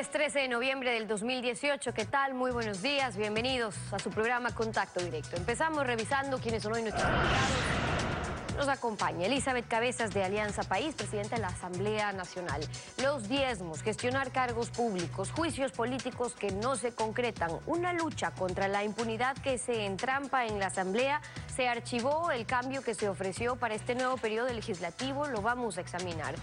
Jueves 13 de noviembre del 2018, ¿qué tal? Muy buenos días, bienvenidos a su programa Contacto Directo. Empezamos revisando quiénes son hoy nuestros invitados. Nos acompaña Elizabeth Cabezas de Alianza País, presidenta de la Asamblea Nacional. Los diezmos, gestionar cargos públicos, juicios políticos que no se concretan, una lucha contra la impunidad que se entrampa en la Asamblea. Se archivó el cambio que se ofreció para este nuevo periodo legislativo, lo vamos a examinar.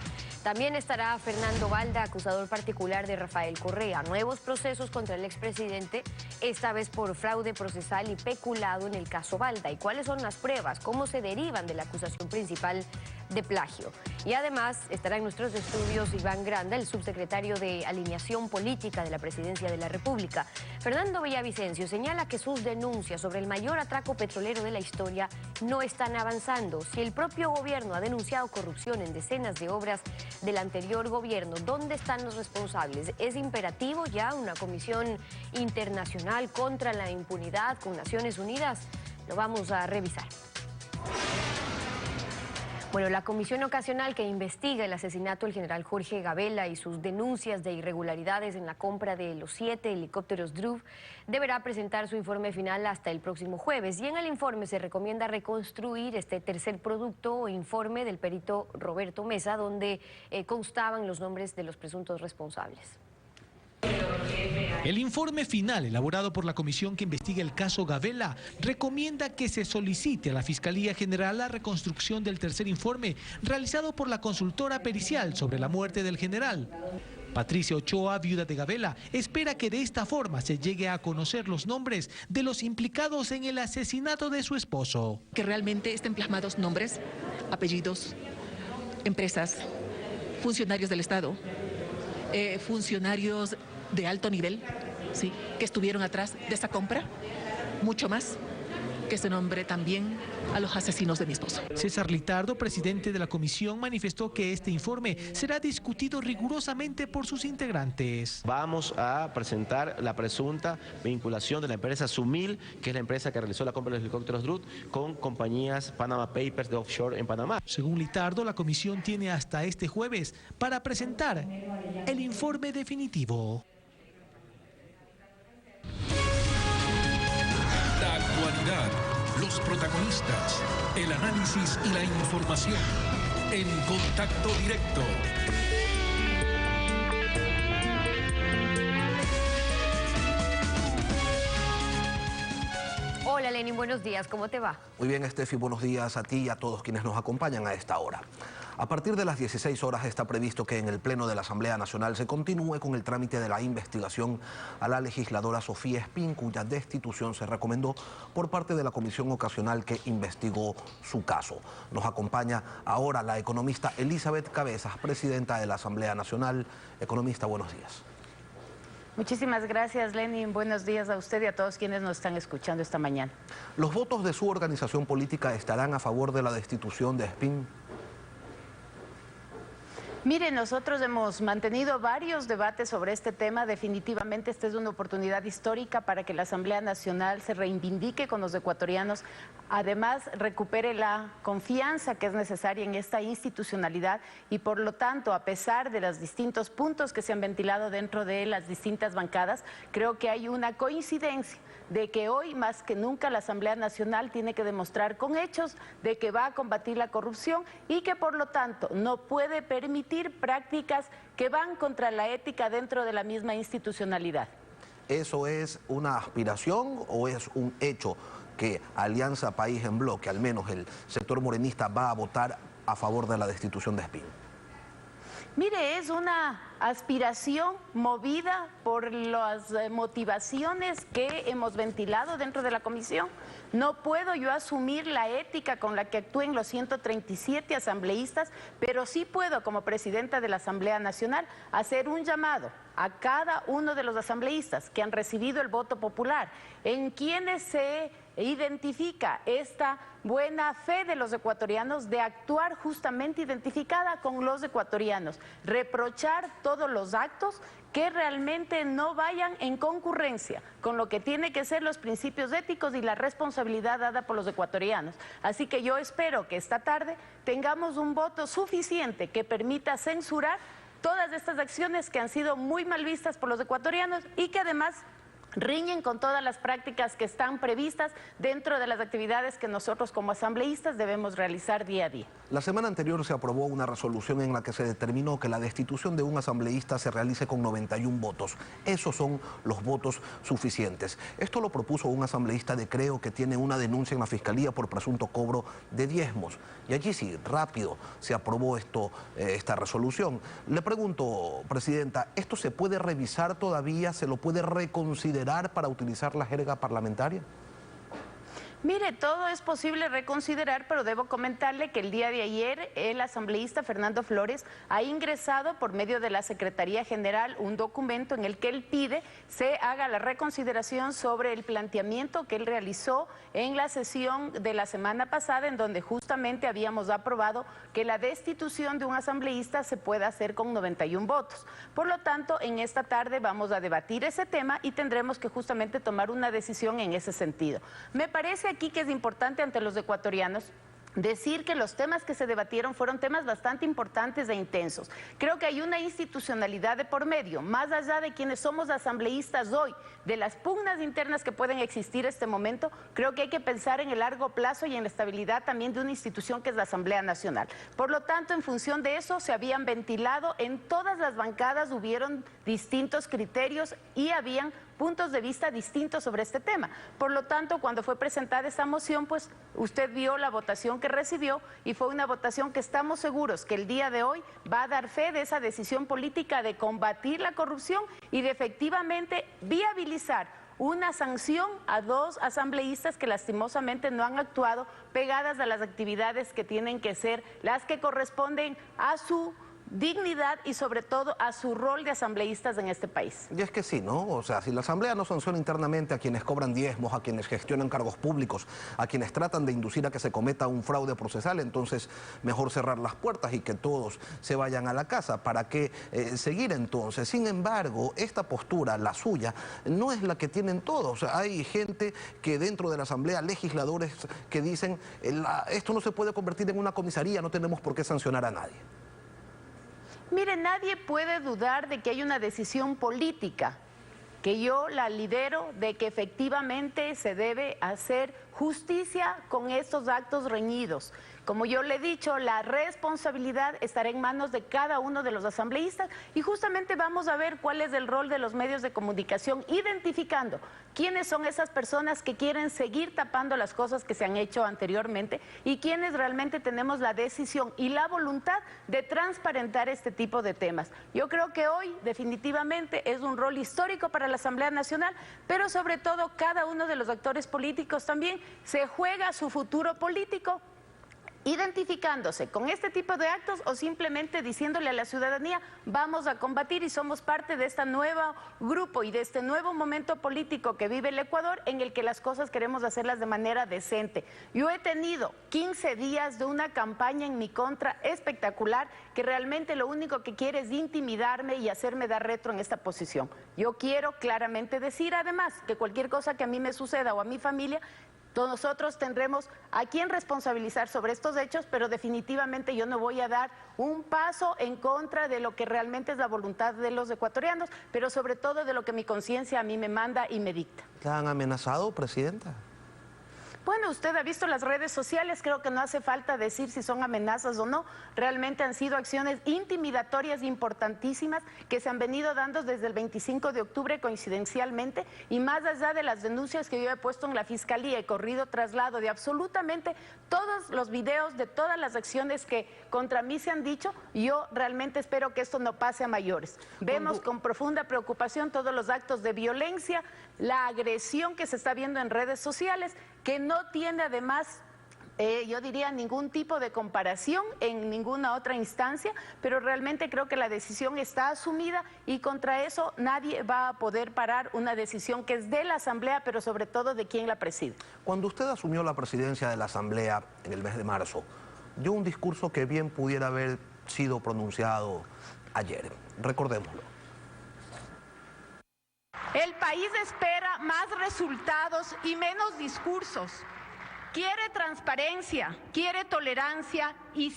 También estará Fernando Balda, acusador particular de Rafael Correa. Nuevos procesos contra el expresidente, esta vez por fraude procesal y peculado en el caso Balda. ¿Y cuáles son las pruebas? ¿Cómo se derivan de la acusación principal de plagio? Y además estará en nuestros estudios Iván Granda, el subsecretario de Alineación Política de la Presidencia de la República. Fernando Villavicencio señala que sus denuncias sobre el mayor atraco petrolero de la historia no están avanzando. Si el propio gobierno ha denunciado corrupción en decenas de obras del anterior gobierno, ¿dónde están los responsables? ¿Es imperativo ya una comisión internacional contra la impunidad con Naciones Unidas? Lo vamos a revisar. Bueno, la comisión ocasional que investiga el asesinato del general Jorge Gavela y sus denuncias de irregularidades en la compra de los 7 helicópteros DRUV deberá presentar su informe final hasta el próximo jueves. Y en el informe se recomienda reconstruir este tercer producto o informe del perito Roberto Mesa, donde constaban los nombres de los presuntos responsables. El informe final, elaborado por la comisión que investiga el caso Gavela, recomienda que se solicite a la Fiscalía General la reconstrucción del tercer informe realizado por la consultora pericial sobre la muerte del general. Patricia Ochoa, viuda de Gavela, espera que de esta forma se llegue a conocer los nombres de los implicados en el asesinato de su esposo. Que realmente estén plasmados nombres, apellidos, empresas, funcionarios del Estado, funcionarios de alto nivel, ¿sí?, que estuvieron atrás de esta compra, mucho más que se nombre también a los asesinos de mi esposo. César Litardo, presidente de la comisión, manifestó que este informe será discutido rigurosamente por sus integrantes. Vamos a presentar la presunta vinculación de la empresa Sumil, que es la empresa que realizó la compra de los helicópteros DRUV, con compañías Panama Papers de offshore en Panamá. Según Litardo, la comisión tiene hasta este jueves para presentar el informe definitivo. La actualidad, los protagonistas, el análisis y la información en Contacto Directo. Hola Lenin, buenos días, ¿cómo te va? Muy bien, Estefi, buenos días a ti y a todos quienes nos acompañan a esta hora. A partir de las 16 horas está previsto que en el Pleno de la Asamblea Nacional se continúe con el trámite de la investigación a la legisladora Sofía Espín, cuya destitución se recomendó por parte de la comisión ocasional que investigó su caso. Nos acompaña ahora la economista Elizabeth Cabezas, presidenta de la Asamblea Nacional. Economista, buenos días. Muchísimas gracias, Lenin. Buenos días a usted y a todos quienes nos están escuchando esta mañana. ¿Los votos de su organización política estarán a favor de la destitución de Espín? Mire, nosotros hemos mantenido varios debates sobre este tema. Definitivamente esta es una oportunidad histórica para que la Asamblea Nacional se reivindique con los ecuatorianos. Además, recupere la confianza que es necesaria en esta institucionalidad y, por lo tanto, a pesar de los distintos puntos que se han ventilado dentro de las distintas bancadas, creo que hay una coincidencia de que hoy más que nunca la Asamblea Nacional tiene que demostrar con hechos de que va a combatir la corrupción y que por lo tanto no puede permitir prácticas que van contra la ética dentro de la misma institucionalidad. ¿Eso es una aspiración o es un hecho que Alianza País en bloque, al menos el sector morenista, va a votar a favor de la destitución de Espín? Mire, es una aspiración movida por las motivaciones que hemos ventilado dentro de la comisión. No puedo yo asumir la ética con la que actúen los 137 asambleístas, pero sí puedo, como presidenta de la Asamblea Nacional, hacer un llamado a cada uno de los asambleístas que han recibido el voto popular, en quienes se identifica esta buena fe de los ecuatorianos de actuar justamente identificada con los ecuatorianos, reprochar todos los actos que realmente no vayan en concurrencia con lo que tiene que ser los principios éticos y la responsabilidad dada por los ecuatorianos. Así que yo espero que esta tarde tengamos un voto suficiente que permita censurar todas estas acciones que han sido muy mal vistas por los ecuatorianos y que además riñen con todas las prácticas que están previstas dentro de las actividades que nosotros como asambleístas debemos realizar día a día. La semana anterior se aprobó una resolución en la que se determinó que la destitución de un asambleísta se realice con 91 votos. Esos son los votos suficientes. Esto lo propuso un asambleísta de Creo que tiene una denuncia en la Fiscalía por presunto cobro de diezmos. Y allí sí, rápido se aprobó esta resolución. Le pregunto, Presidenta, ¿esto se puede revisar todavía? ¿Se lo puede reconsiderar para utilizar la jerga parlamentaria? Mire, todo es posible reconsiderar, pero debo comentarle que el día de ayer el asambleísta Fernando Flores ha ingresado por medio de la Secretaría General un documento en el que él pide se haga la reconsideración sobre el planteamiento que él realizó en la sesión de la semana pasada, en donde justamente habíamos aprobado que la destitución de un asambleísta se pueda hacer con 91 votos. Por lo tanto, en esta tarde vamos a debatir ese tema y tendremos que justamente tomar una decisión en ese sentido. Me parece aquí que es importante ante los ecuatorianos decir que los temas que se debatieron fueron temas bastante importantes e intensos. Creo que hay una institucionalidad de por medio, más allá de quienes somos asambleístas hoy, de las pugnas internas que pueden existir en este momento, creo que hay que pensar en el largo plazo y en la estabilidad también de una institución que es la Asamblea Nacional. Por lo tanto, en función de eso, se habían ventilado en todas las bancadas, hubieron distintos criterios y habían puntos de vista distintos sobre este tema. Por lo tanto, cuando fue presentada esta moción, pues usted vio la votación que recibió y fue una votación que estamos seguros que el día de hoy va a dar fe de esa decisión política de combatir la corrupción y de efectivamente viabilizar una sanción a 2 asambleístas que lastimosamente no han actuado pegadas a las actividades que tienen que ser las que corresponden a su dignidad y sobre todo a su rol de asambleístas en este país. Y es que sí, ¿no? O sea, si la Asamblea no sanciona internamente a quienes cobran diezmos, a quienes gestionan cargos públicos, a quienes tratan de inducir a que se cometa un fraude procesal, entonces mejor cerrar las puertas y que todos se vayan a la casa. ¿Para qué seguir entonces? Sin embargo, esta postura, la suya, no es la que tienen todos. Hay gente que dentro de la Asamblea, legisladores que dicen esto no se puede convertir en una comisaría, no tenemos por qué sancionar a nadie. Mire, nadie puede dudar de que hay una decisión política, que yo la lidero, de que efectivamente se debe hacer justicia con estos actos reñidos. Como yo le he dicho, la responsabilidad estará en manos de cada uno de los asambleístas y justamente vamos a ver cuál es el rol de los medios de comunicación, identificando quiénes son esas personas que quieren seguir tapando las cosas que se han hecho anteriormente y quiénes realmente tenemos la decisión y la voluntad de transparentar este tipo de temas. Yo creo que hoy definitivamente es un rol histórico para la Asamblea Nacional, pero sobre todo cada uno de los actores políticos también se juega su futuro político identificándose con este tipo de actos o simplemente diciéndole a la ciudadanía vamos a combatir y somos parte de este nuevo grupo y de este nuevo momento político que vive el Ecuador en el que las cosas queremos hacerlas de manera decente. Yo he tenido 15 días de una campaña en mi contra espectacular que realmente lo único que quiere es intimidarme y hacerme dar retro en esta posición. Yo quiero claramente decir además que cualquier cosa que a mí me suceda o a mi familia, nosotros tendremos a quién responsabilizar sobre estos hechos, pero definitivamente yo no voy a dar un paso en contra de lo que realmente es la voluntad de los ecuatorianos, pero sobre todo de lo que mi conciencia a mí me manda y me dicta. ¿La han amenazado, Presidenta? Bueno, usted ha visto las redes sociales, creo que no hace falta decir si son amenazas o no. Realmente han sido acciones intimidatorias importantísimas que se han venido dando desde el 25 de octubre coincidencialmente y más allá de las denuncias que yo he puesto en la Fiscalía, he corrido traslado de absolutamente todos los videos de todas las acciones que contra mí se han dicho. Yo realmente espero que esto no pase a mayores. Vemos con profunda preocupación todos los actos de violencia, la agresión que se está viendo en redes sociales, que no tiene además, yo diría, ningún tipo de comparación en ninguna otra instancia, pero realmente creo que la decisión está asumida y contra eso nadie va a poder parar una decisión que es de la Asamblea, pero sobre todo de quien la preside. Cuando usted asumió la presidencia de la Asamblea en el mes de marzo, dio un discurso que bien pudiera haber sido pronunciado ayer. Recordémoslo. El país espera más resultados y menos discursos. quiere transparencia, quiere tolerancia y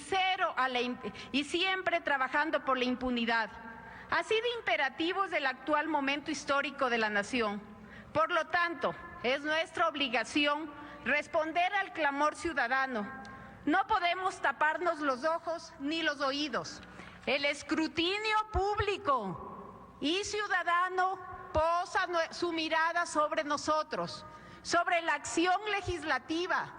y siempre trabajando por la impunidad. Así de imperativo es el actual momento histórico de la nación. Por lo tanto, es nuestra obligación responder al clamor ciudadano. No podemos taparnos los ojos ni los oídos. El escrutinio público y ciudadano posa su mirada sobre nosotros, sobre la acción legislativa,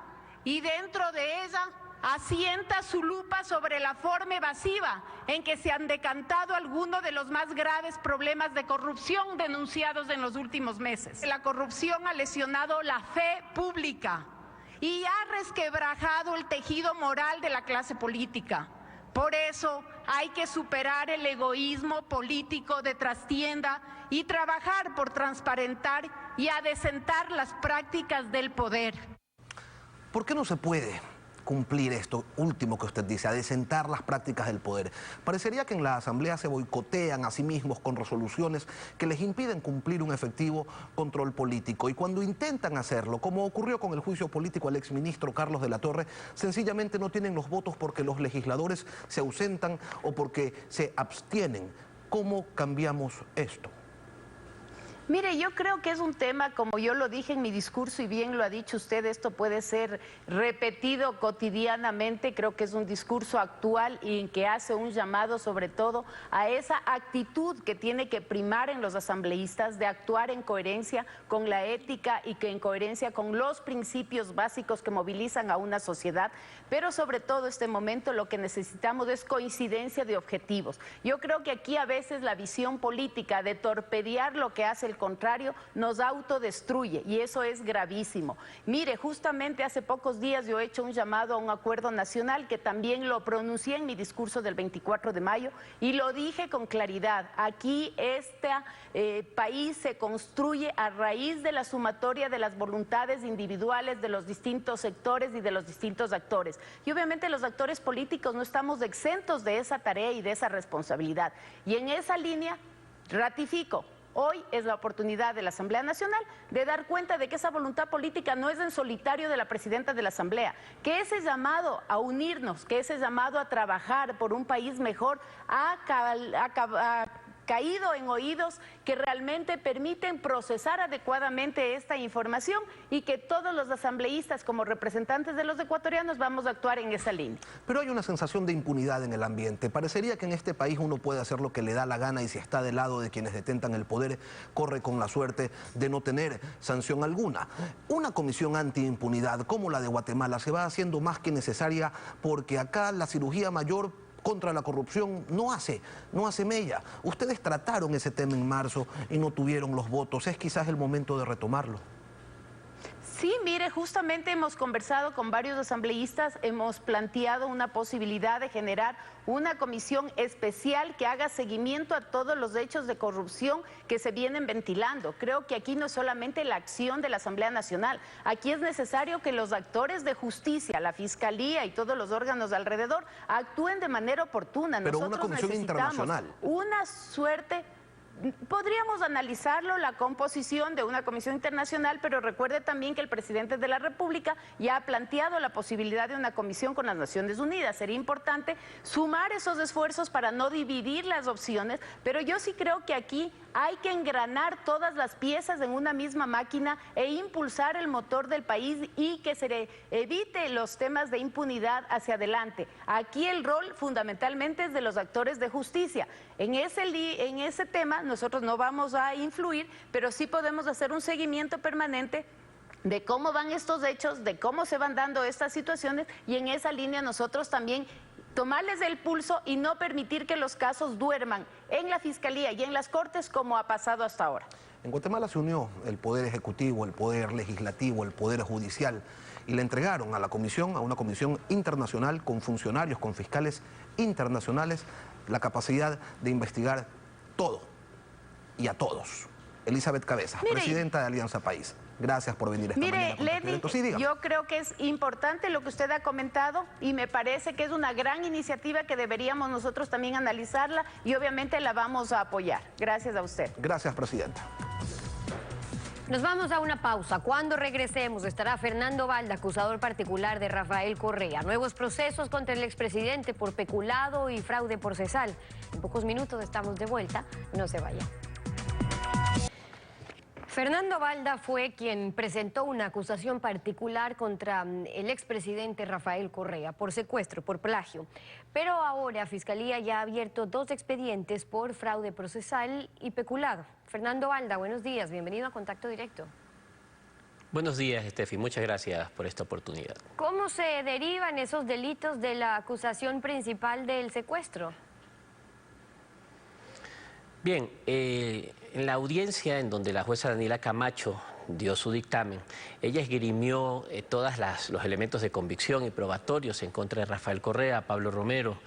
y dentro de ella asienta su lupa sobre la forma evasiva en que se han decantado algunos de los más graves problemas de corrupción denunciados en los últimos meses. La corrupción ha lesionado la fe pública y ha resquebrajado el tejido moral de la clase política. Por eso hay que superar el egoísmo político de trastienda y trabajar por transparentar y adecentar las prácticas del poder. ¿Por qué no se puede cumplir esto último que usted dice, adecentar las prácticas del poder? Parecería que en la Asamblea se boicotean a sí mismos con resoluciones que les impiden cumplir un efectivo control político, y cuando intentan hacerlo, como ocurrió con el juicio político al exministro Carlos de la Torre, sencillamente no tienen los votos porque los legisladores se ausentan o porque se abstienen. ¿Cómo cambiamos esto? Mire, yo creo que es un tema, como yo lo dije en mi discurso y bien lo ha dicho usted, esto puede ser repetido cotidianamente. Creo que es un discurso actual y en que hace un llamado sobre todo a esa actitud que tiene que primar en los asambleístas de actuar en coherencia con la ética y que en coherencia con los principios básicos que movilizan a una sociedad. Pero sobre todo este momento lo que necesitamos es coincidencia de objetivos. Yo creo que aquí a veces la visión política de torpedear lo que hace el contrario nos autodestruye, y eso es gravísimo. Mire, justamente hace pocos días yo he hecho un llamado a un acuerdo nacional que también lo pronuncié en mi discurso del 24 de mayo y lo dije con claridad. Aquí este país se construye a raíz de la sumatoria de las voluntades individuales de los distintos sectores y de los distintos actores. Y obviamente los actores políticos no estamos exentos de esa tarea y de esa responsabilidad. Y en esa línea ratifico. Hoy es la oportunidad de la Asamblea Nacional de dar cuenta de que esa voluntad política no es en solitario de la presidenta de la Asamblea, que ese llamado a unirnos, que ese llamado a trabajar por un país mejor ha caído en oídos que realmente permiten procesar adecuadamente esta información, y que todos los asambleístas como representantes de los ecuatorianos vamos a actuar en esa línea. Pero hay una sensación de impunidad en el ambiente. Parecería que en este país uno puede hacer lo que le da la gana, y si está del lado de quienes detentan el poder, corre con la suerte de no tener sanción alguna. Una comisión antiimpunidad como la de Guatemala se va haciendo más que necesaria, porque acá la cirugía mayor contra la corrupción no hace mella. Ustedes trataron ese tema en marzo y no tuvieron los votos. Es quizás el momento de retomarlo. Sí, mire, justamente hemos conversado con varios asambleístas, hemos planteado una posibilidad de generar una comisión especial que haga seguimiento a todos los hechos de corrupción que se vienen ventilando. Creo que aquí no es solamente la acción de la Asamblea Nacional, aquí es necesario que los actores de justicia, la Fiscalía y todos los órganos alrededor actúen de manera oportuna. Pero nosotros una comisión internacional. Una suerte. Podríamos analizarlo, la composición de una comisión internacional, pero recuerde también que el presidente de la República ya ha planteado la posibilidad de una comisión con las Naciones Unidas. Sería importante sumar esos esfuerzos para no dividir las opciones, pero yo sí creo que aquí hay que engranar todas las piezas en una misma máquina e impulsar el motor del país y que se evite los temas de impunidad hacia adelante. Aquí el rol fundamentalmente es de los actores de justicia. En ese tema nosotros no vamos a influir, pero sí podemos hacer un seguimiento permanente de cómo van estos hechos, de cómo se van dando estas situaciones, y en esa línea nosotros también tomarles el pulso y no permitir que los casos duerman en la Fiscalía y en las Cortes como ha pasado hasta ahora. En Guatemala se unió el Poder Ejecutivo, el Poder Legislativo, el Poder Judicial, y le entregaron a la comisión, a una comisión internacional con funcionarios, con fiscales internacionales, la capacidad de investigar todo y a todos. Elizabeth Cabezas, presidenta de Alianza País. Gracias por venir esta mañana. Mire, Lady, yo creo que es importante lo que usted ha comentado y me parece que es una gran iniciativa que deberíamos nosotros también analizarla y obviamente la vamos a apoyar. Gracias a usted. Gracias, presidenta. Nos vamos a una pausa. Cuando regresemos estará Fernando Balda, acusador particular de Rafael Correa. Nuevos procesos contra el expresidente por peculado y fraude procesal. En pocos minutos estamos de vuelta. No se vaya. Fernando Balda fue quien presentó una acusación particular contra el expresidente Rafael Correa por secuestro, por plagio. Pero ahora Fiscalía ya ha abierto 2 expedientes por fraude procesal y peculado. Fernando Balda, buenos días, bienvenido a Contacto Directo. Buenos días, Estefi, muchas gracias por esta oportunidad. ¿Cómo se derivan esos delitos de la acusación principal del secuestro? Bien, en la audiencia en donde la jueza Daniela Camacho dio su dictamen, ella esgrimió todos los elementos de convicción y probatorios en contra de Rafael Correa, Pablo Romero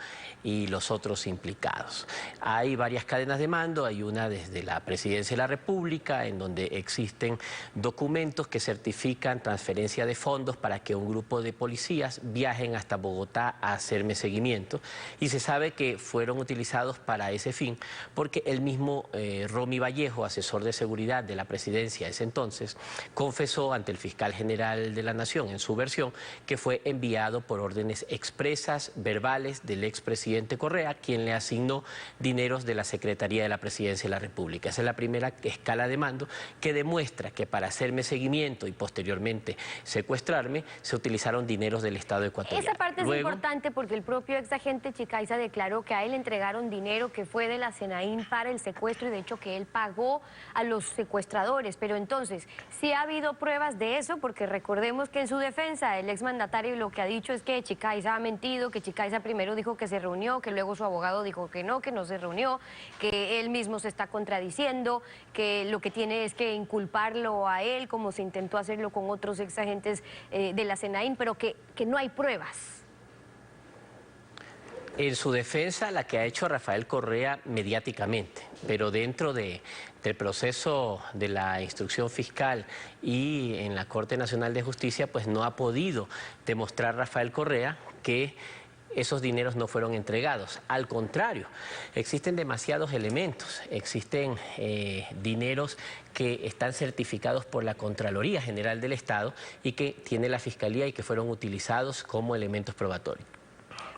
y los otros implicados. Hay varias cadenas de mando, hay una desde la Presidencia de la República, en donde existen documentos que certifican transferencia de fondos para que un grupo de policías viajen hasta Bogotá a hacerme seguimiento, y se sabe que fueron utilizados para ese fin, porque el mismo Romy Vallejo, asesor de seguridad de la Presidencia ese entonces, confesó ante el fiscal general de la Nación en su versión que fue enviado por órdenes expresas, verbales del expresidente Correa, quien le asignó dineros de la Secretaría de la Presidencia de la República. Esa es la primera escala de mando que demuestra que para hacerme seguimiento y posteriormente secuestrarme se utilizaron dineros del Estado ecuatoriano. Esa parte es importante porque el propio exagente Chicaiza declaró que a él le entregaron dinero que fue de la SENAIN para el secuestro y de hecho que él pagó a los secuestradores. Pero entonces, ¿sí ha habido pruebas de eso? Porque recordemos que en su defensa el exmandatario lo que ha dicho es que Chicaiza ha mentido, que Chicaiza primero dijo que se reunió, que luego su abogado dijo que no se reunió, que él mismo se está contradiciendo, que lo que tiene es que inculparlo a él como se intentó hacerlo con otros exagentes de la SENAIN, pero que no hay pruebas. En su defensa, la que ha hecho Rafael Correa mediáticamente, pero dentro del proceso de la instrucción fiscal y en la Corte Nacional de Justicia, pues no ha podido demostrar Rafael Correa que esos dineros no fueron entregados. Al contrario, existen demasiados elementos, existen dineros que están certificados por la Contraloría General del Estado y que tiene la Fiscalía y que fueron utilizados como elementos probatorios.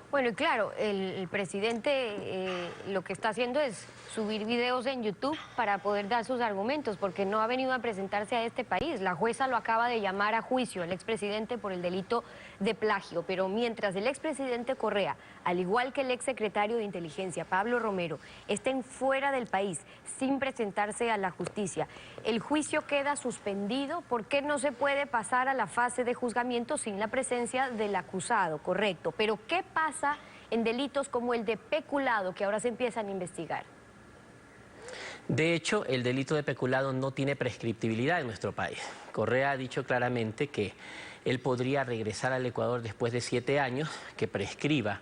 Bueno, y claro, el presidente lo que está haciendo es subir videos en YouTube para poder dar sus argumentos, porque no ha venido a presentarse a este país. La jueza lo acaba de llamar a juicio, el expresidente, por el delito de plagio. Pero mientras el expresidente Correa, al igual que el exsecretario de Inteligencia, Pablo Romero, estén fuera del país sin presentarse a la justicia, el juicio queda suspendido. ¿Por qué no se puede pasar a la fase de juzgamiento sin la presencia del acusado? Correcto. Pero ¿qué pasa en delitos como el de peculado que ahora se empiezan a investigar? De hecho, el delito de peculado no tiene prescriptibilidad en nuestro país. Correa ha dicho claramente que él podría regresar al Ecuador después de 7 años que prescriba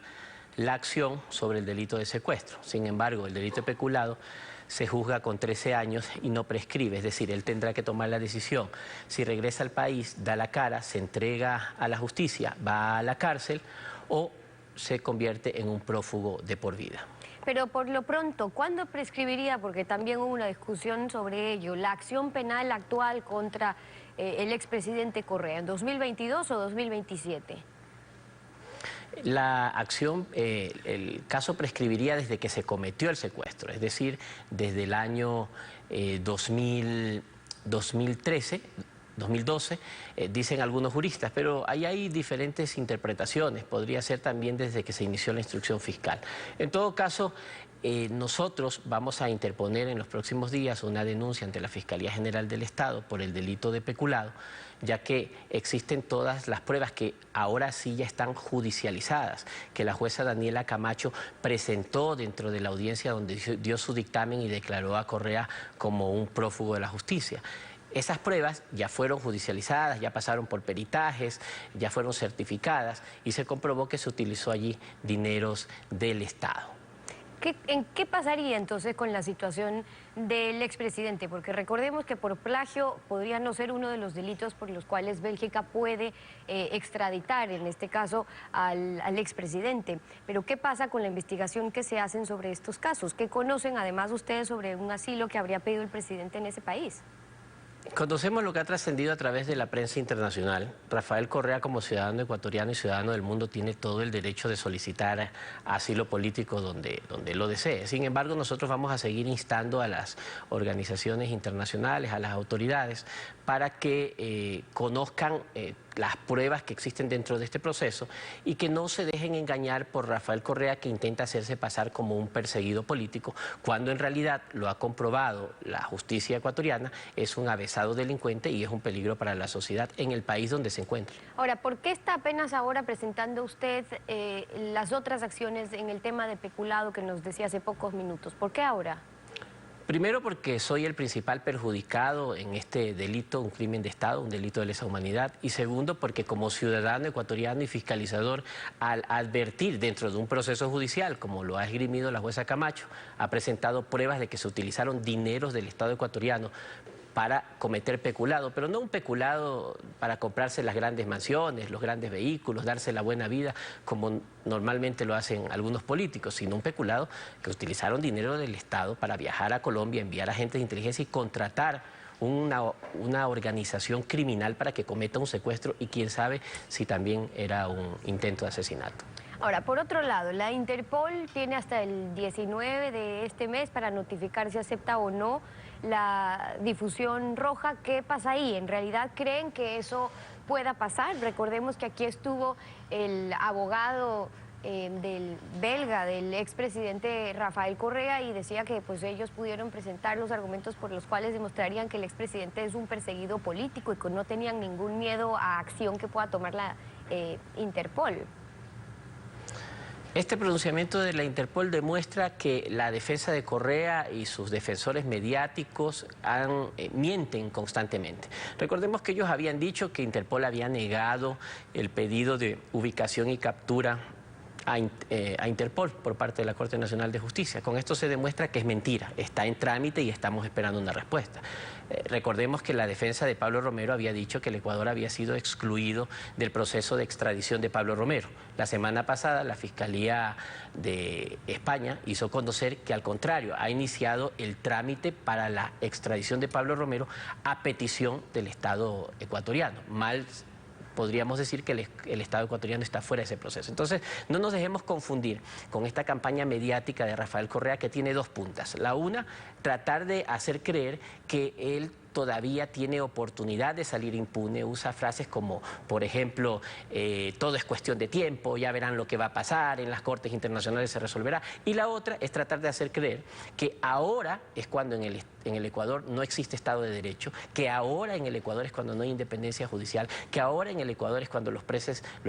la acción sobre el delito de secuestro. Sin embargo, el delito de peculado se juzga con 13 años y no prescribe, es decir, él tendrá que tomar la decisión. Si regresa al país, da la cara, se entrega a la justicia, va a la cárcel o se convierte en un prófugo de por vida. Pero por lo pronto, ¿cuándo prescribiría? Porque también hubo una discusión sobre ello. La acción penal actual contra el expresidente Correa, ¿en 2022 o 2027? La acción, el caso prescribiría desde que se cometió el secuestro, es decir, desde el año 2013, 2012, dicen algunos juristas, pero ahí hay diferentes interpretaciones. Podría ser también desde que se inició la instrucción fiscal. En todo caso, nosotros vamos a interponer en los próximos días una denuncia ante la Fiscalía General del Estado por el delito de peculado, ya que existen todas las pruebas que ahora sí ya están judicializadas, que la jueza Daniela Camacho presentó dentro de la audiencia donde dio su dictamen y declaró a Correa como un prófugo de la justicia. Esas pruebas ya fueron judicializadas, ya pasaron por peritajes, ya fueron certificadas y se comprobó que se utilizó allí dineros del Estado. ¿En qué pasaría entonces con la situación del expresidente? Porque recordemos que por plagio podría no ser uno de los delitos por los cuales Bélgica puede extraditar, en este caso, al expresidente. Pero ¿qué pasa con la investigación que se hacen sobre estos casos? ¿Qué conocen además ustedes sobre un asilo que habría pedido el presidente en ese país? Conocemos lo que ha trascendido a través de la prensa internacional. Rafael Correa, como ciudadano ecuatoriano y ciudadano del mundo, tiene todo el derecho de solicitar asilo político donde lo desee. Sin embargo, nosotros vamos a seguir instando a las organizaciones internacionales, a las autoridades, para que conozcan las pruebas que existen dentro de este proceso y que no se dejen engañar por Rafael Correa, que intenta hacerse pasar como un perseguido político, cuando en realidad lo ha comprobado la justicia ecuatoriana, es un avesado delincuente y es un peligro para la sociedad en el país donde se encuentra. Ahora, ¿por qué está apenas ahora presentando usted las otras acciones en el tema de peculado que nos decía hace pocos minutos? ¿Por qué ahora? Primero porque soy el principal perjudicado en este delito, un crimen de Estado, un delito de lesa humanidad. Y segundo porque como ciudadano ecuatoriano y fiscalizador, al advertir dentro de un proceso judicial, como lo ha esgrimido la jueza Camacho, ha presentado pruebas de que se utilizaron dineros del Estado ecuatoriano para cometer peculado, pero no un peculado para comprarse las grandes mansiones, los grandes vehículos, darse la buena vida, como normalmente lo hacen algunos políticos, sino un peculado que utilizaron dinero del Estado para viajar a Colombia, enviar agentes de inteligencia y contratar una organización criminal para que cometa un secuestro y quién sabe si también era un intento de asesinato. Ahora, por otro lado, la Interpol tiene hasta el 19 de este mes para notificar si acepta o no la difusión roja. ¿Qué pasa ahí? ¿En realidad creen que eso pueda pasar? Recordemos que aquí estuvo el abogado del belga, del expresidente Rafael Correa, y decía que pues ellos pudieron presentar los argumentos por los cuales demostrarían que el expresidente es un perseguido político y que no tenían ningún miedo a acción que pueda tomar la Interpol. Este pronunciamiento de la Interpol demuestra que la defensa de Correa y sus defensores mediáticos mienten constantemente. Recordemos que ellos habían dicho que Interpol había negado el pedido de ubicación y captura a Interpol por parte de la Corte Nacional de Justicia. Con esto se demuestra que es mentira, está en trámite y estamos esperando una respuesta. Recordemos que la defensa de Pablo Romero había dicho que el Ecuador había sido excluido del proceso de extradición de Pablo Romero. La semana pasada la Fiscalía de España hizo conocer que al contrario ha iniciado el trámite para la extradición de Pablo Romero a petición del Estado ecuatoriano. Podríamos decir que el Estado ecuatoriano está fuera de ese proceso. Entonces, no nos dejemos confundir con esta campaña mediática de Rafael Correa, que tiene dos puntas. La una, tratar de hacer creer que él todavía tiene oportunidad de salir impune, usa frases como, por ejemplo, todo es cuestión de tiempo, ya verán lo que va a pasar, en las cortes internacionales se resolverá. Y la otra es tratar de hacer creer que ahora es cuando en el Ecuador no existe Estado de Derecho, que ahora en el Ecuador es cuando no hay independencia judicial, que ahora en el Ecuador es cuando los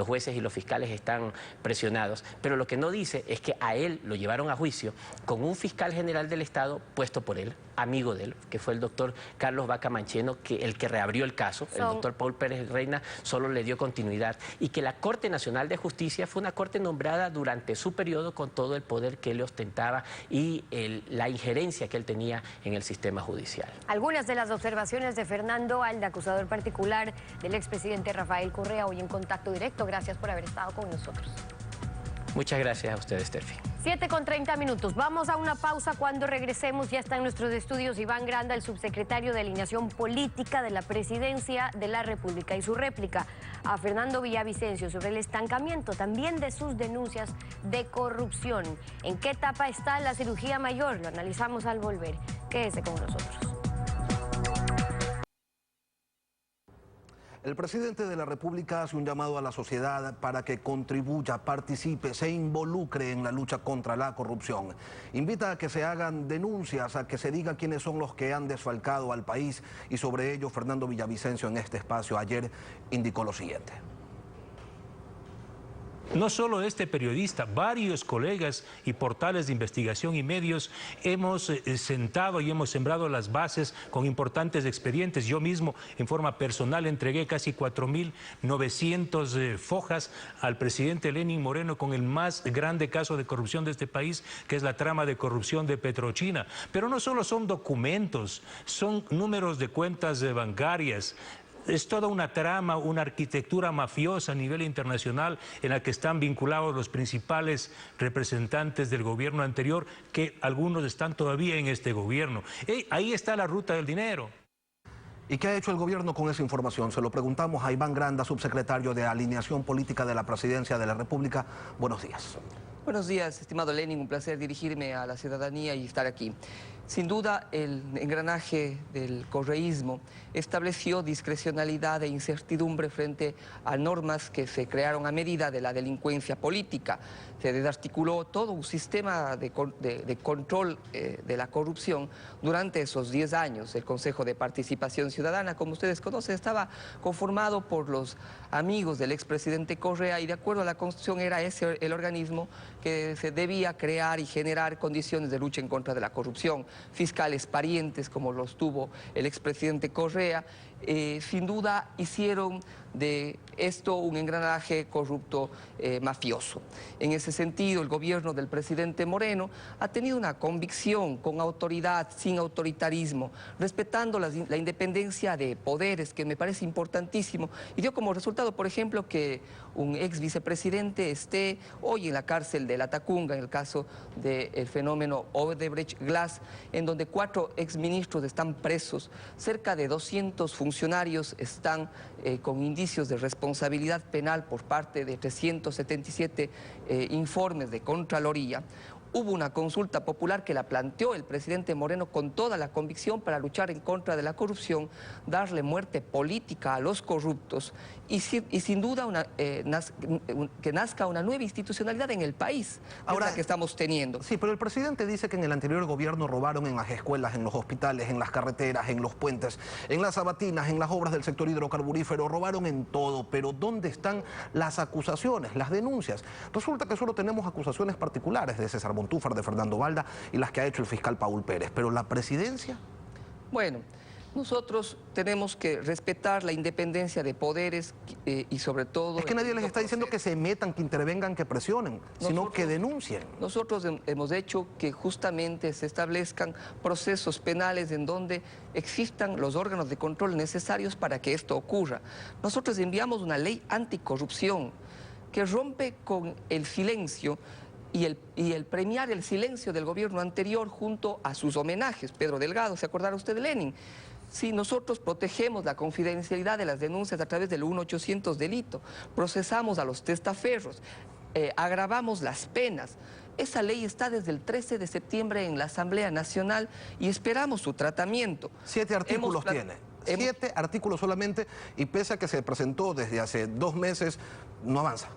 jueces y los fiscales están presionados. Pero lo que no dice es que a él lo llevaron a juicio con un fiscal general del Estado puesto por él, amigo de él, que fue el doctor Carlos Vaca Mancheno, el que reabrió el caso. El doctor Paul Pérez Reina solo le dio continuidad, y que la Corte Nacional de Justicia fue una corte nombrada durante su periodo con todo el poder que él ostentaba y la injerencia que él tenía en el sistema judicial. Algunas de las observaciones de Fernando Alda, acusador particular del expresidente Rafael Correa, hoy en Contacto Directo. Gracias por haber estado con nosotros. Muchas gracias a ustedes, Terfi. 7:30. Vamos a una pausa. Cuando regresemos ya está en nuestros estudios Iván Granda, el subsecretario de Alineación Política de la Presidencia de la República, y su réplica a Fernando Villavicencio sobre el estancamiento también de sus denuncias de corrupción. ¿En qué etapa está la cirugía mayor? Lo analizamos al volver. Quédese con nosotros. El presidente de la República hace un llamado a la sociedad para que contribuya, participe, se involucre en la lucha contra la corrupción. Invita a que se hagan denuncias, a que se diga quiénes son los que han desfalcado al país, y sobre ello Fernando Villavicencio en este espacio ayer indicó lo siguiente. No solo este periodista, varios colegas y portales de investigación y medios hemos sentado y hemos sembrado las bases con importantes expedientes. Yo mismo, en forma personal, entregué casi 4.900 fojas al presidente Lenín Moreno con el más grande caso de corrupción de este país, que es la trama de corrupción de Petrochina. Pero no solo son documentos, son números de cuentas bancarias. Es toda una trama, una arquitectura mafiosa a nivel internacional en la que están vinculados los principales representantes del gobierno anterior, que algunos están todavía en este gobierno. Ahí está la ruta del dinero. ¿Y qué ha hecho el gobierno con esa información? Se lo preguntamos a Iván Granda, subsecretario de Alineación Política de la Presidencia de la República. Buenos días. Buenos días, estimado Lenin, un placer dirigirme a la ciudadanía y estar aquí. Sin duda, el engranaje del correísmo estableció discrecionalidad e incertidumbre frente a normas que se crearon a medida de la delincuencia política. Se desarticuló todo un sistema de control de la corrupción durante esos 10 años. El Consejo de Participación Ciudadana, como ustedes conocen, estaba conformado por los amigos del expresidente Correa y de acuerdo a la Constitución era ese el organismo que se debía crear y generar condiciones de lucha en contra de la corrupción. Fiscales parientes, como los tuvo el expresidente Correa, sin duda hicieron de esto un engranaje corrupto mafioso. En ese sentido, el gobierno del presidente Moreno ha tenido una convicción con autoridad, sin autoritarismo, respetando la independencia de poderes, que me parece importantísimo, y dio como resultado, por ejemplo, que un ex vicepresidente esté hoy en la cárcel de La Tacunga, en el caso del fenómeno Odebrecht Glass, en donde 4 exministros están presos, cerca de 200 funcionarios están con indicios de responsabilidad penal por parte de 377 informes de Contraloría. Hubo una consulta popular que la planteó el presidente Moreno con toda la convicción para luchar en contra de la corrupción, darle muerte política a los corruptos y sin duda que nazca una nueva institucionalidad en el país, ahora que estamos teniendo. Sí, pero el presidente dice que en el anterior gobierno robaron en las escuelas, en los hospitales, en las carreteras, en los puentes, en las sabatinas, en las obras del sector hidrocarburífero, robaron en todo, pero ¿dónde están las acusaciones, las denuncias? Resulta que solo tenemos acusaciones particulares de César Montúfar, de Fernando Balda y las que ha hecho el fiscal Paul Pérez, pero ¿la presidencia? Bueno, nosotros tenemos que respetar la independencia de poderes y sobre todo... Es que nadie les está diciendo que se metan, que intervengan, que presionen, sino que denuncien. Nosotros hemos hecho que justamente se establezcan procesos penales en donde existan los órganos de control necesarios para que esto ocurra. Nosotros enviamos una ley anticorrupción que rompe con el silencio y el premiar el silencio del gobierno anterior junto a sus homenajes. Pedro Delgado, ¿se acordará usted de Lenin? Sí, nosotros protegemos la confidencialidad de las denuncias a través del 1800 delito, procesamos a los testaferros, agravamos las penas. Esa ley está desde el 13 de septiembre en la Asamblea Nacional y esperamos su tratamiento. 7 artículos tiene. 7 artículos solamente y pese a que se presentó desde hace 2 meses, no avanza.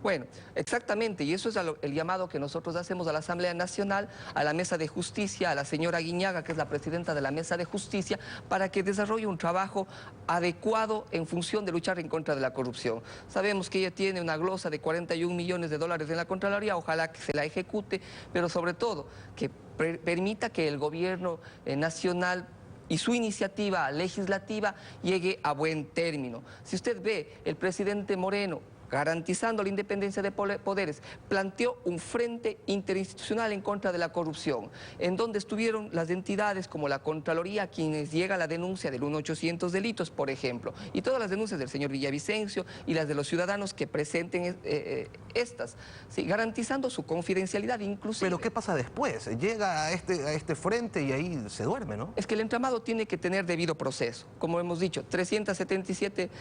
Bueno, exactamente, y eso es el llamado que nosotros hacemos a la Asamblea Nacional, a la Mesa de Justicia, a la señora Guiñaga, que es la presidenta de la Mesa de Justicia, para que desarrolle un trabajo adecuado en función de luchar en contra de la corrupción. Sabemos que ella tiene una glosa de 41 millones de dólares en la Contraloría, ojalá que se la ejecute, pero sobre todo que permita que el gobierno nacional y su iniciativa legislativa llegue a buen término. Si usted ve, el presidente Moreno, garantizando la independencia de poderes, planteó un frente interinstitucional en contra de la corrupción, en donde estuvieron las entidades como la Contraloría, quienes llega la denuncia del 1800 delitos, por ejemplo, y todas las denuncias del señor Villavicencio y las de los ciudadanos que presenten estas, ¿sí? Garantizando su confidencialidad inclusive. Pero ¿qué pasa después? Llega a este frente y ahí se duerme, ¿no? Es que el entramado tiene que tener debido proceso. Como hemos dicho, 377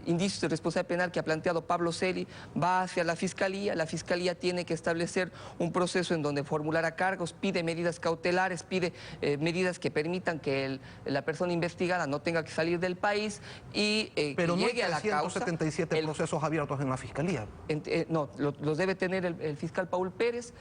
indicios de responsabilidad penal que ha planteado Pablo Celi va hacia la Fiscalía tiene que establecer un proceso en donde formulará cargos, pide medidas cautelares, pide medidas que permitan que la persona investigada no tenga que salir del país y pero que no llegue a la causa. 177 procesos abiertos en la Fiscalía. No, los debe tener el fiscal Paul Pérez.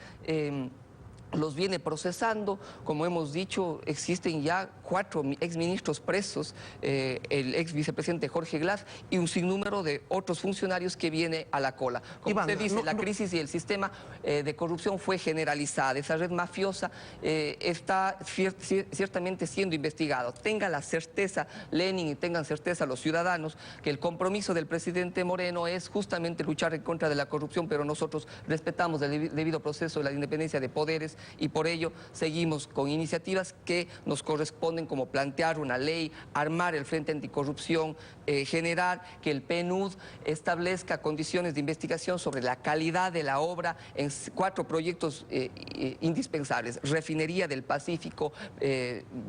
Los viene procesando, como hemos dicho, existen ya 4 exministros presos, el ex vicepresidente Jorge Glass y un sinnúmero de otros funcionarios que viene a la cola. Como Iván, usted dice, la crisis y el sistema de corrupción fue generalizada, esa red mafiosa está ciertamente siendo investigado. Tenga la certeza, Lenin, y tengan certeza los ciudadanos, que el compromiso del presidente Moreno es justamente luchar en contra de la corrupción, pero nosotros respetamos el debido proceso de la independencia de poderes penales y por ello seguimos con iniciativas que nos corresponden, como plantear una ley, armar el Frente Anticorrupción, generar que el PNUD establezca condiciones de investigación sobre la calidad de la obra en 4 proyectos indispensables: Refinería del Pacífico,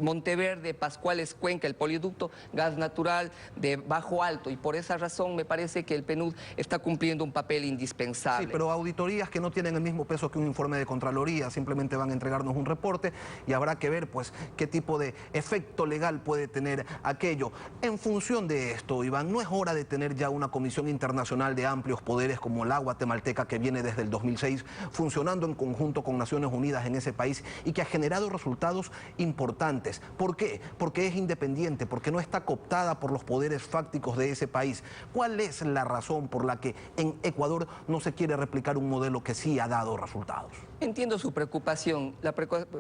Monteverde, Pascuales, Cuenca, el poliducto, gas natural de bajo alto, y por esa razón me parece que el PNUD está cumpliendo un papel indispensable. Sí, pero auditorías que no tienen el mismo peso que un informe de Contraloría, simplemente van a entregarnos un reporte y habrá que ver pues qué tipo de efecto legal puede tener aquello. En función de esto, Iván, ¿no es hora de tener ya una comisión internacional de amplios poderes como la guatemalteca, que viene desde el 2006 funcionando en conjunto con Naciones Unidas en ese país y que ha generado resultados importantes? ¿Por qué? Porque es independiente, porque no está cooptada por los poderes fácticos de ese país. ¿Cuál es la razón por la que en Ecuador no se quiere replicar un modelo que sí ha dado resultados? Entiendo su preocupación.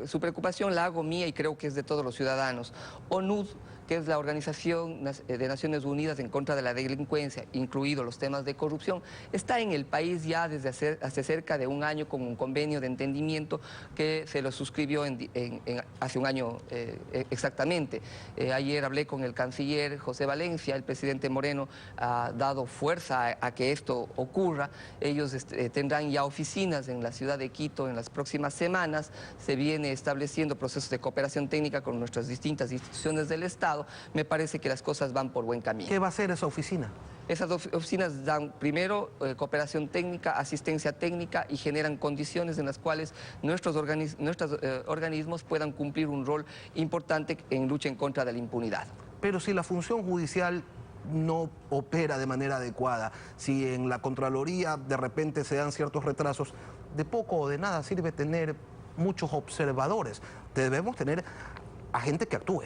Su preocupación la hago mía y creo que es de todos los ciudadanos. ONUD, que es la Organización de Naciones Unidas en contra de la delincuencia, incluidos los temas de corrupción, está en el país ya desde hace cerca de un año con un convenio de entendimiento que se lo suscribió hace un año exactamente. Ayer hablé con el canciller José Valencia, el presidente Moreno ha dado fuerza a que esto ocurra. Ellos tendrán ya oficinas en la ciudad de Quito en las próximas semanas. Se viene estableciendo procesos de cooperación técnica con nuestras distintas instituciones del Estado. Me parece que las cosas van por buen camino. ¿Qué va a hacer esa oficina? Esas oficinas dan primero cooperación técnica, asistencia técnica y generan condiciones en las cuales nuestros organismos puedan cumplir un rol importante en lucha en contra de la impunidad. Pero si la función judicial no opera de manera adecuada, si en la Contraloría de repente se dan ciertos retrasos, de poco o de nada sirve tener muchos observadores. Debemos tener a gente que actúe.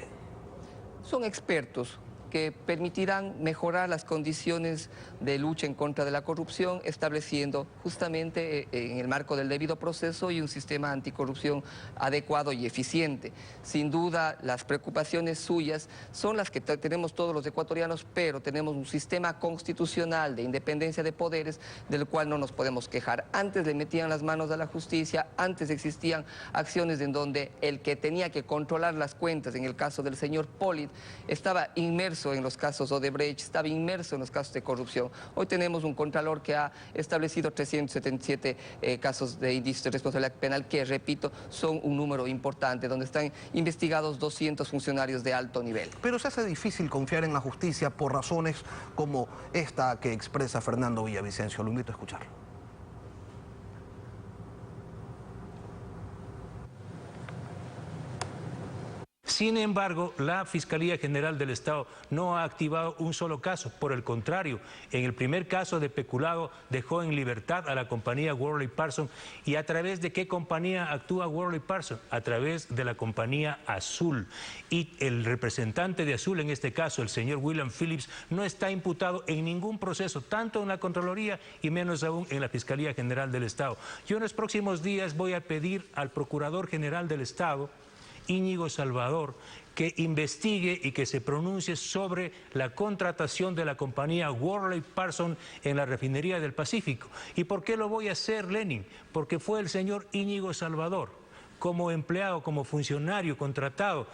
Son expertos que permitirán mejorar las condiciones de lucha en contra de la corrupción, estableciendo justamente en el marco del debido proceso y un sistema anticorrupción adecuado y eficiente. Sin duda, las preocupaciones suyas son las que tenemos todos los ecuatorianos, pero tenemos un sistema constitucional de independencia de poderes del cual no nos podemos quejar. Antes le metían las manos a la justicia, antes existían acciones en donde el que tenía que controlar las cuentas, en el caso del señor Pollitt, estaba inmerso en los casos Odebrecht, estaba inmerso en los casos de corrupción. Hoy tenemos un contralor que ha establecido 377 casos de indicios de responsabilidad penal que, repito, son un número importante, donde están investigados 200 funcionarios de alto nivel. Pero se hace difícil confiar en la justicia por razones como esta que expresa Fernando Villavicencio. Lo invito a escucharlo. Sin embargo, la Fiscalía General del Estado no ha activado un solo caso. Por el contrario, en el primer caso de peculado dejó en libertad a la compañía Worley Parsons. ¿Y a través de qué compañía actúa Worley Parsons? A través de la compañía Azul. Y el representante de Azul, en este caso el señor William Phillips, no está imputado en ningún proceso, tanto en la Contraloría y menos aún en la Fiscalía General del Estado. Yo en los próximos días voy a pedir al Procurador General del Estado, Íñigo Salvador, que investigue y que se pronuncie sobre la contratación de la compañía Worley Parsons en la refinería del Pacífico. ¿Y por qué lo voy a hacer, Lenin? Porque fue el señor Íñigo Salvador, como empleado, como funcionario contratado,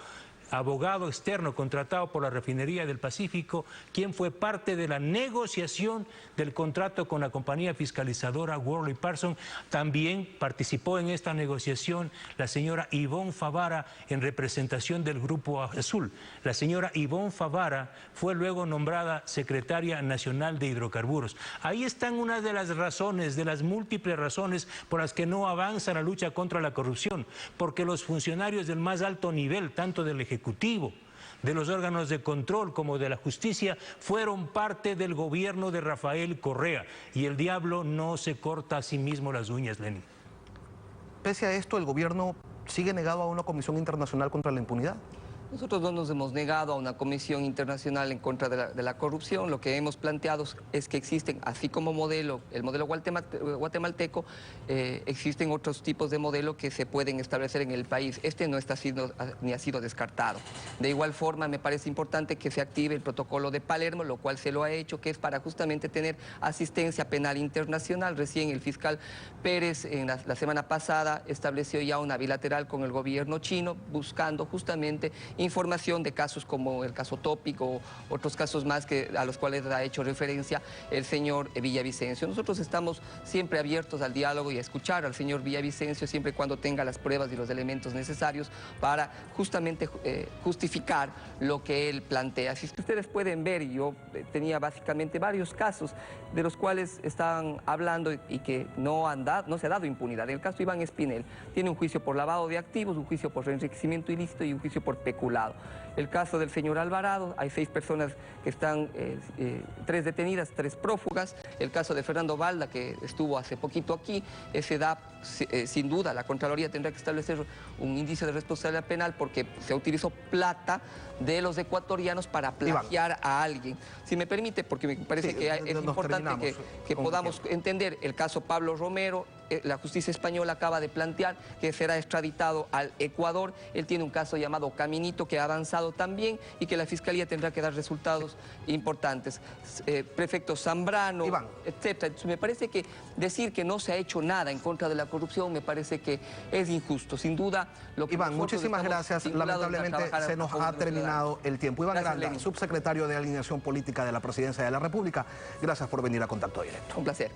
abogado externo contratado por la refinería del Pacífico, quien fue parte de la negociación del contrato con la compañía fiscalizadora Worley Parsons. También participó en esta negociación la señora Ivonne Favara en representación del Grupo Azul. La señora Ivonne Favara fue luego nombrada secretaria nacional de hidrocarburos. Ahí están una de las razones, de las múltiples razones por las que no avanza la lucha contra la corrupción, porque los funcionarios del más alto nivel, tanto del Ejecutivo, de los órganos de control como de la justicia, fueron parte del gobierno de Rafael Correa, y el diablo no se corta a sí mismo las uñas, Lenin. Pese a esto, ¿el gobierno sigue negado a una comisión internacional contra la impunidad? Nosotros no nos hemos negado a una comisión internacional en contra de la corrupción. Lo que hemos planteado es que existen, así como el modelo guatemalteco, existen otros tipos de modelo que se pueden establecer en el país. Este no está ni ha sido descartado. De igual forma, me parece importante que se active el protocolo de Palermo, lo cual se lo ha hecho, que es para justamente tener asistencia penal internacional. Recién el fiscal Pérez, en la semana pasada, estableció ya una bilateral con el gobierno chino, buscando justamente información de casos como el caso Tópico, otros casos más a los cuales ha hecho referencia el señor Villavicencio. Nosotros estamos siempre abiertos al diálogo y a escuchar al señor Villavicencio siempre y cuando tenga las pruebas y los elementos necesarios para justamente justificar lo que él plantea. Si ustedes pueden ver, yo tenía básicamente varios casos de los cuales están hablando y que no se ha dado impunidad. En el caso Iván Espinel, tiene un juicio por lavado de activos, un juicio por enriquecimiento ilícito y un juicio por peculado. El caso del señor Alvarado, hay 6 personas que están, 3 detenidas, 3 prófugas. El caso de Fernando Balda, que estuvo hace poquito aquí, ese da, sin duda, la Contraloría tendrá que establecer un índice de responsabilidad penal porque se utilizó plata de los ecuatorianos para plagiar a alguien. Si me permite, porque me parece que es importante que podamos entender el caso Pablo Romero. La justicia española acaba de plantear que será extraditado al Ecuador. Él tiene un caso llamado Caminito que ha avanzado también y que la Fiscalía tendrá que dar resultados importantes. Prefecto Zambrano, etcétera. Entonces, me parece que decir que no se ha hecho nada en contra de la corrupción me parece que es injusto. Sin duda, lo que Iván, muchísimas gracias. Lamentablemente se nos ha terminado el tiempo. Iván Granda, subsecretario de Alineación Política de la Presidencia de la República, gracias por venir a Contacto Directo. Un placer.